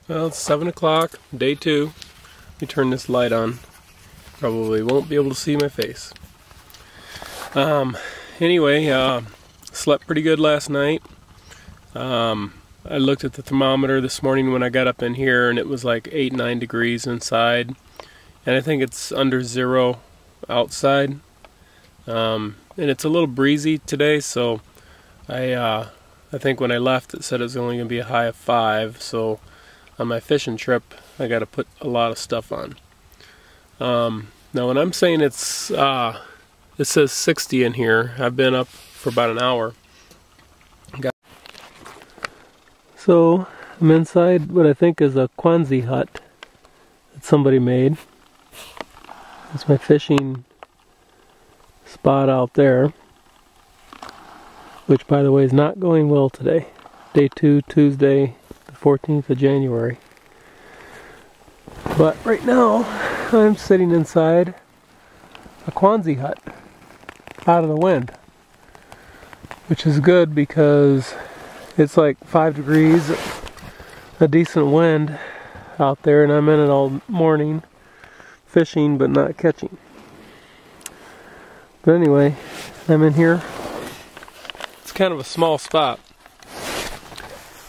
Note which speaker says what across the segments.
Speaker 1: Well, it's 7 o'clock, day 2. Let me turn this light on. Probably won't be able to see my face. Anyway, slept pretty good last night. I looked at the thermometer this morning when I got up in here, and it was like 8-9 degrees inside. And I think it's under 0 outside. And it's a little breezy today, so I think when I left it said it was only going to be a high of 5, so on my fishing trip I got to put a lot of stuff on. Now when I'm saying it says 60 in here, I've been up for about an hour. So I'm inside what I think is a Kwanzi hut that somebody made. That's my fishing spot out there, which by the way is not going well today. Day 2, Tuesday, the 14th of January. But right now I'm sitting inside a Kwanzi hut out of the wind, which is good because it's like 5 degrees, a decent wind out there, and I'm in it all morning fishing but not catching. But anyway, I'm in here. It's kind of a small spot,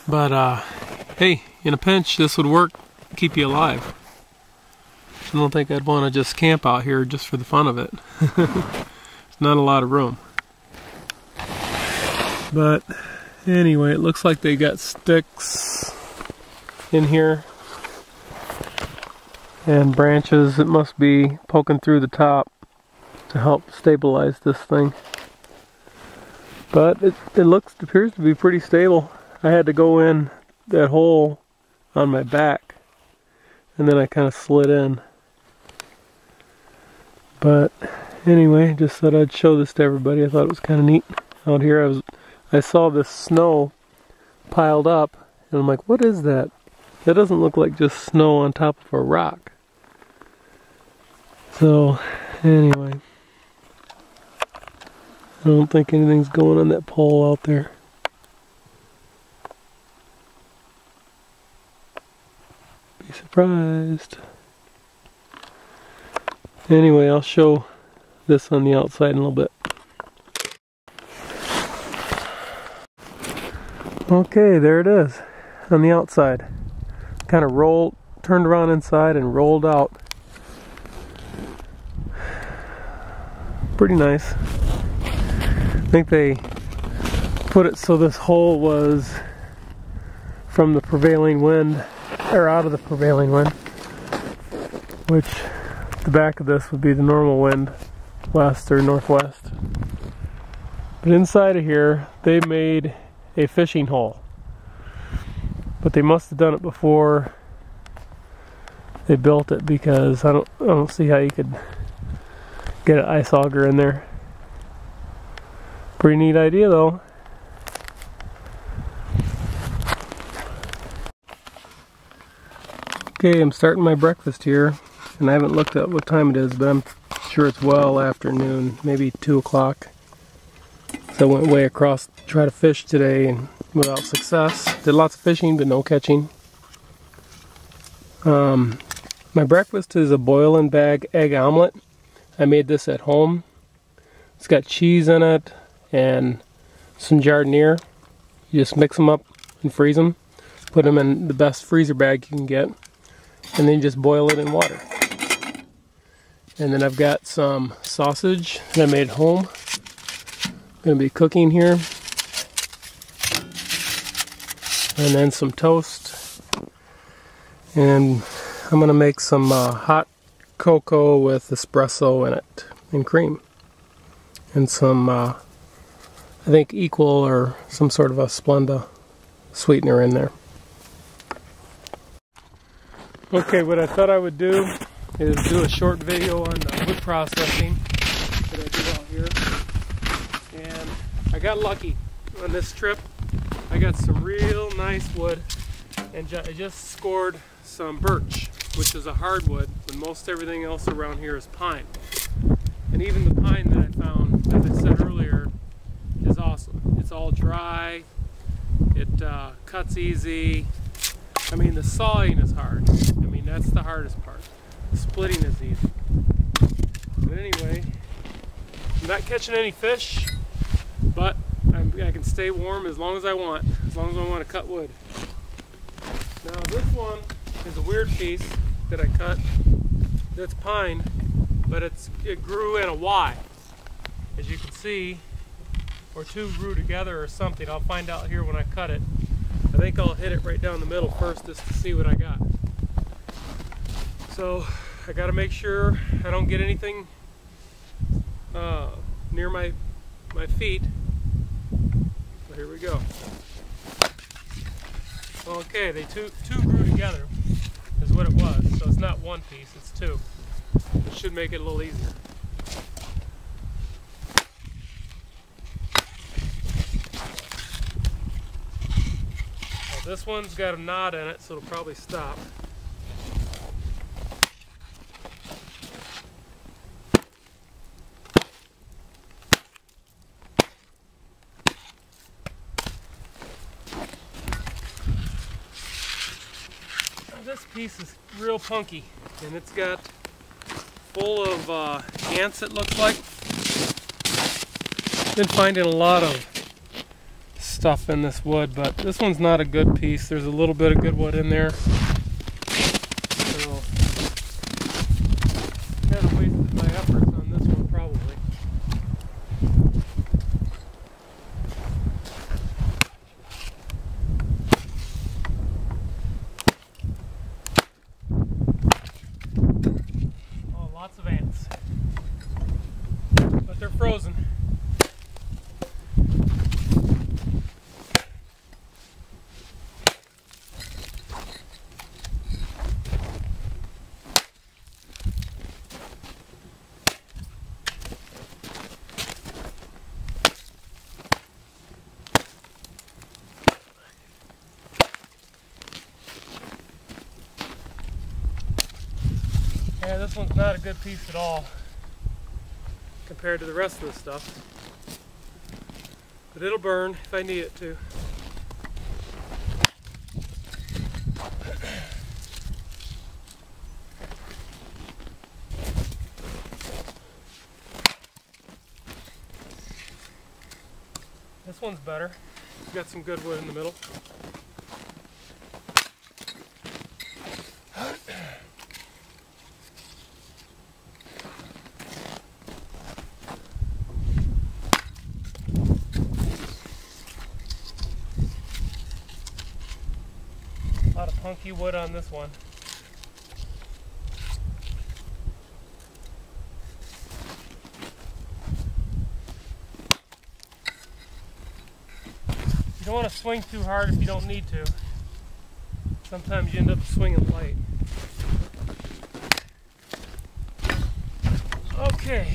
Speaker 1: but hey, in a pinch this would work, keep you alive. I don't think I'd want to just camp out here just for the fun of it. There's not a lot of room. But anyway, it looks like they got sticks in here and branches that must be poking through the top to help stabilize this thing. But it appears to be pretty stable. I had to go in that hole on my back and then I kind of slid in. But anyway, just thought I'd show this to everybody. I thought it was kind of neat out here. I saw this snow piled up and I'm like, what is that? That doesn't look like just snow on top of a rock. So anyway, I don't think anything's going on that pole out there. Be surprised. Anyway, I'll show this on the outside in a little bit. Okay, there it is on the outside. Kind of turned around inside and rolled out. Pretty nice. I think they put it so this hole was from the prevailing wind, or out of the prevailing wind, which the back of this would be the normal wind, west or northwest. But inside of here they made a fishing hole, but they must have done it before they built it, because I don't see how you could get an ice auger in there. Pretty neat idea though. Okay, I'm starting my breakfast here, and I haven't looked at what time it is, but I'm sure it's well afternoon, maybe 2 o'clock. So I went way across to try to fish today, and without success. Did lots of fishing, but no catching. My breakfast is a boil and bag egg omelet. I made this at home. It's got cheese in it and some giardiniera. You just mix them up and freeze them. Put them in the best freezer bag you can get, and then you just boil it in water. And then I've got some sausage that I made at home. Going to be cooking here. And then some toast. And I'm going to make some hot cocoa with espresso in it and cream. And some, I think, equal or some sort of a Splenda sweetener in there. Okay, what I thought I would do is do a short video on wood processing that I do out here. And I got lucky on this trip. I got some real nice wood, and I just scored some birch, which is a hardwood, when most everything else around here is pine. And even the pine that I found, as I said earlier, is awesome. It's all dry, it cuts easy, I mean, the sawing is hard. I mean, that's the hardest part. The splitting is easy. But anyway, I'm not catching any fish, but I can stay warm as long as I want to cut wood. Now this one is a weird piece that I cut. That's pine, but it grew in a Y. As you can see, or two grew together or something. I'll find out here when I cut it. I think I'll hit it right down the middle first just to see what I got. So I got to make sure I don't get anything near my feet. So here we go. Okay, they two grew together is what it was. So it's not one piece, it's two. It should make it a little easier. This one's got a knot in it, so it'll probably stop. This piece is real punky, and it's got full of ants, it looks like. Been finding a lot of stuff in this wood, but this one's not a good piece. There's a little bit of good wood in there. So kind of wasted my efforts on this one probably. Oh, lots of ants. But they're frozen. Yeah, this one's not a good piece at all compared to the rest of the stuff. But it'll burn if I need it to. This one's better. It's got some good wood in the middle. A lot of punky wood on this one. You don't want to swing too hard if you don't need to. Sometimes you end up swinging light. Okay.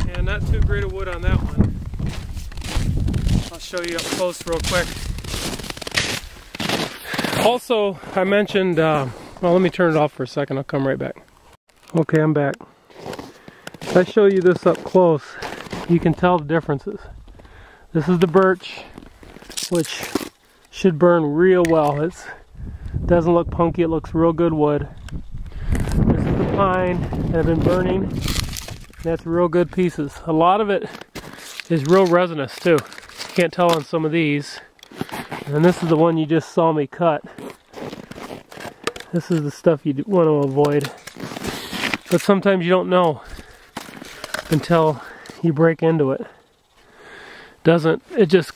Speaker 1: Yeah, not too great of wood on that one. I'll show you up close real quick. Also, I mentioned, well, let me turn it off for a second. I'll come right back. Okay, I'm back. If I show you this up close, you can tell the differences. This is the birch, which should burn real well. It doesn't look punky, it looks real good wood. This is the pine that I've been burning. That's real good pieces. A lot of it is real resinous too. You can't tell on some of these. And this is the one you just saw me cut. This is the stuff you want to avoid. But sometimes you don't know until you break into it. It just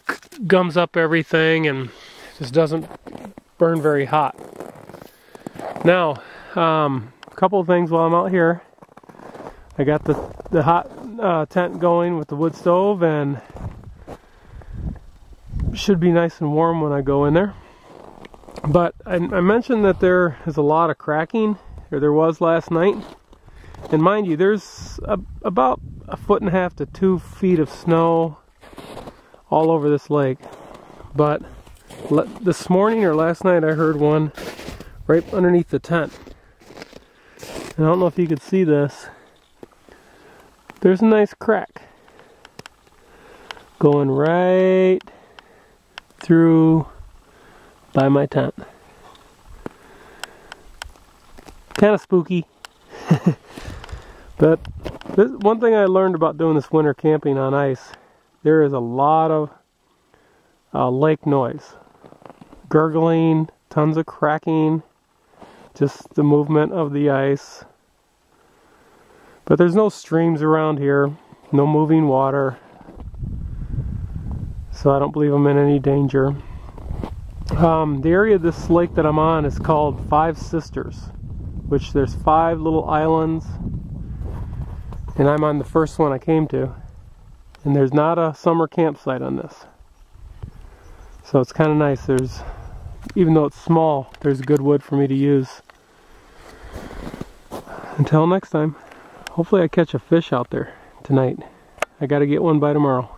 Speaker 1: gums up everything and just doesn't burn very hot. Now, a couple of things while I'm out here. I got the hot tent going with the wood stove, and should be nice and warm when I go in there. But I mentioned that there is a lot of cracking, or there was last night. And mind you, there's about 1.5 to 2 feet of snow all over this lake. But this morning or last night I heard one right underneath the tent. And I don't know if you could see this. There's a nice crack going right through by my tent. Kind of spooky. But one thing I learned about doing this winter camping on ice, there is a lot of lake noise. Gurgling, tons of cracking, just the movement of the ice. But there's no streams around here, no moving water, so I don't believe I'm in any danger. The area of this lake that I'm on is called Five Sisters, which there's 5 little islands, and I'm on the first one I came to. And there's not a summer campsite on this. So it's kind of nice. There's, even though it's small, there's good wood for me to use. Until next time, hopefully I catch a fish out there tonight. I gotta get one by tomorrow.